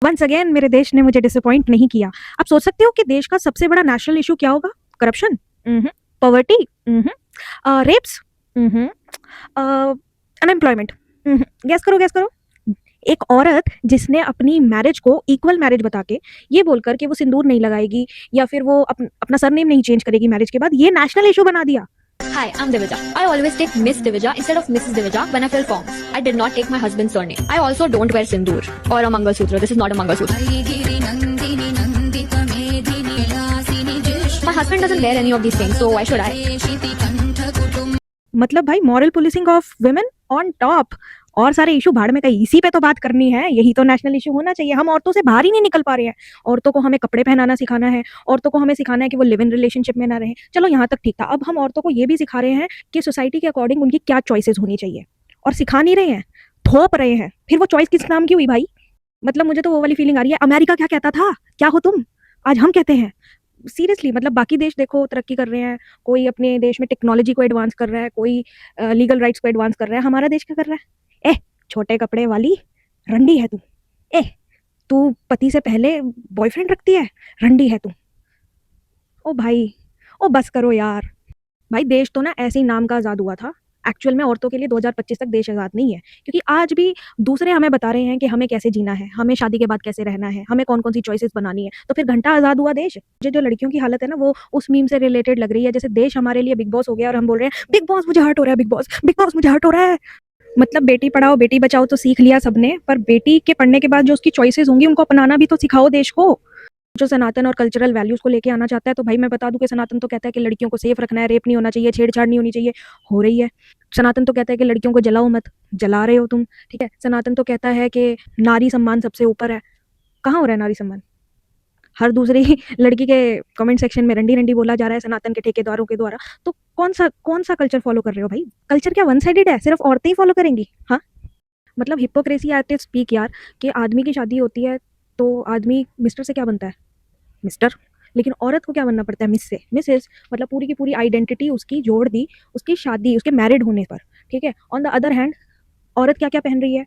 Once again मेरे देश ने मुझे डिसअपॉइंट नहीं किया। आप सोच सकते हो कि देश का सबसे बड़ा नेशनल इशू क्या होगा? Corruption, poverty, rapes, unemployment. Guess करो, गैस करो। एक औरत जिसने अपनी मैरिज को इक्वल मैरिज बता के ये बोलकर कि वो सिंदूर नहीं लगाएगी या फिर वो अपना सरनेम नहीं चेंज करेगी मैरिज के बाद, ये नेशनल इशू बना दिया। Hi, I'm Divija. I always take Miss Divija instead of Mrs. Divija when I fill forms. I did not take my husband's surname. I also don't wear sindoor or a Mangalsutra. This is not a Mangalsutra. My husband doesn't wear any of these things, so why should I? मतलब भाई moral policing of women on top. और सारे issue भाड़ में कहीं, इसी पे तो बात करनी है। यही तो नेशनल इशू होना चाहिए। हम औरतों से बाहर ही नहीं निकल पा रहे हैं। औरतों को हमें कपड़े पहनाना सिखाना है, औरतों को हमें सिखाना है कि वो लिव इन रिलेशनशिप में ना रहें। चलो यहाँ तक ठीक था। अब हम औरतों को ये भी सिखा रहे हैं कि सोसाइटी के अकॉर्डिंग उनकी क्या चॉइसेस होनी चाहिए, और सिखा नहीं रहे हैं, थोप रहे हैं। फिर वो चॉइस किस नाम की हुई भाई? मतलब मुझे तो वो वाली फीलिंग आ रही है, अमेरिका क्या कहता था, क्या हो तुम, आज हम कहते हैं। सीरियसली, मतलब बाकी देश देखो तरक्की कर रहे हैं, कोई अपने देश में टेक्नोलॉजी को एडवांस कर रहा है, कोई लीगल राइट्स को एडवांस कर रहा है। हमारा देश क्या कर रहा है? छोटे कपड़े वाली रंडी है तू। तू पति से पहले बॉयफ्रेंड रखती है, रंडी है तू। ओ भाई, ओ बस करो यार। भाई देश तो ना ऐसे ही नाम का आज़ाद हुआ था। एक्चुअल में औरतों के लिए 2025 तक देश आज़ाद नहीं है, क्योंकि आज भी दूसरे हमें बता रहे हैं कि हमें कैसे जीना है, हमें शादी के बाद कैसे रहना है, हमें कौन कौन सी चॉइसेस बनानी है। तो फिर घंटा आज़ाद हुआ देश। मुझे जो लड़कियों की हालत है ना, वो उस मीम से रिलेटेड लग रही है, जैसे देश हमारे लिए बिग बॉस हो गया और हम बोल रहे हैं बिग बॉस मुझे हर्ट हो रहा है, बिग बॉस, बिग बॉस मुझे हर्ट हो रहा है। मतलब बेटी पढ़ाओ बेटी बचाओ तो सीख लिया सबने, पर बेटी के पढ़ने के बाद जो उसकी चॉइसेस होंगी उनको अपनाना भी तो सिखाओ देश को। जो सनातन और कल्चरल वैल्यूज को लेके आना चाहता है, तो भाई मैं बता दूं कि सनातन तो कहता है कि लड़कियों को सेफ रखना है, रेप नहीं होना चाहिए, छेड़छाड़ नहीं होनी चाहिए, हो रही है। सनातन तो कहता है कि लड़कियों को जलाओ मत, जला रहे हो तुम, ठीक है। सनातन तो कहता है कि नारी सम्मान सबसे ऊपर है, कहाँ हो रहा है नारी सम्मान? हर दूसरी लड़की के कमेंट सेक्शन में रंडी रंडी बोला जा रहा है सनातन के ठेकेदारों के द्वारा। तो कौन सा कल्चर फॉलो कर रहे हो भाई? कल्चर क्या वन साइडेड है, सिर्फ औरतें ही फॉलो करेंगी? हाँ, मतलब हिपोक्रेसी एट इट्स पीक यार। कि आदमी की शादी होती है तो आदमी मिस्टर से क्या बनता है? मिस्टर। लेकिन औरत को क्या बनना पड़ता है? मिस से मिसेस। मतलब पूरी की पूरी आइडेंटिटी उसकी जोड़ दी उसकी शादी, उसके मैरिड होने पर, ठीक है। ऑन द अदर हैंड औरत क्या क्या पहन रही है?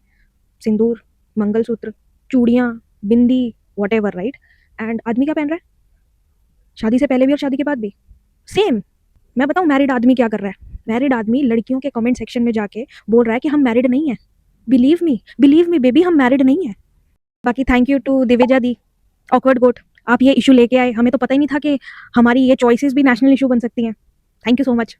सिंदूर, मंगलसूत्र, चूड़ियाँ, बिंदी, वॉट एवर, राइट। एंड आदमी क्या पहन रहा है? शादी से पहले भी और शादी के बाद भी सेम। मैं बताऊँ मैरिड आदमी क्या कर रहा है? मैरिड आदमी लड़कियों के कमेंट सेक्शन में जाके बोल रहा है कि हम मैरिड नहीं है। बिलीव मी बेबी, हम मैरिड नहीं है। बाकी thank you to Divija di, awkward goat. आप ये इशू लेके आए, हमें तो पता ही नहीं था कि हमारी ये चॉइसेस भी नेशनल इशू बन सकती हैं। Thank you so much.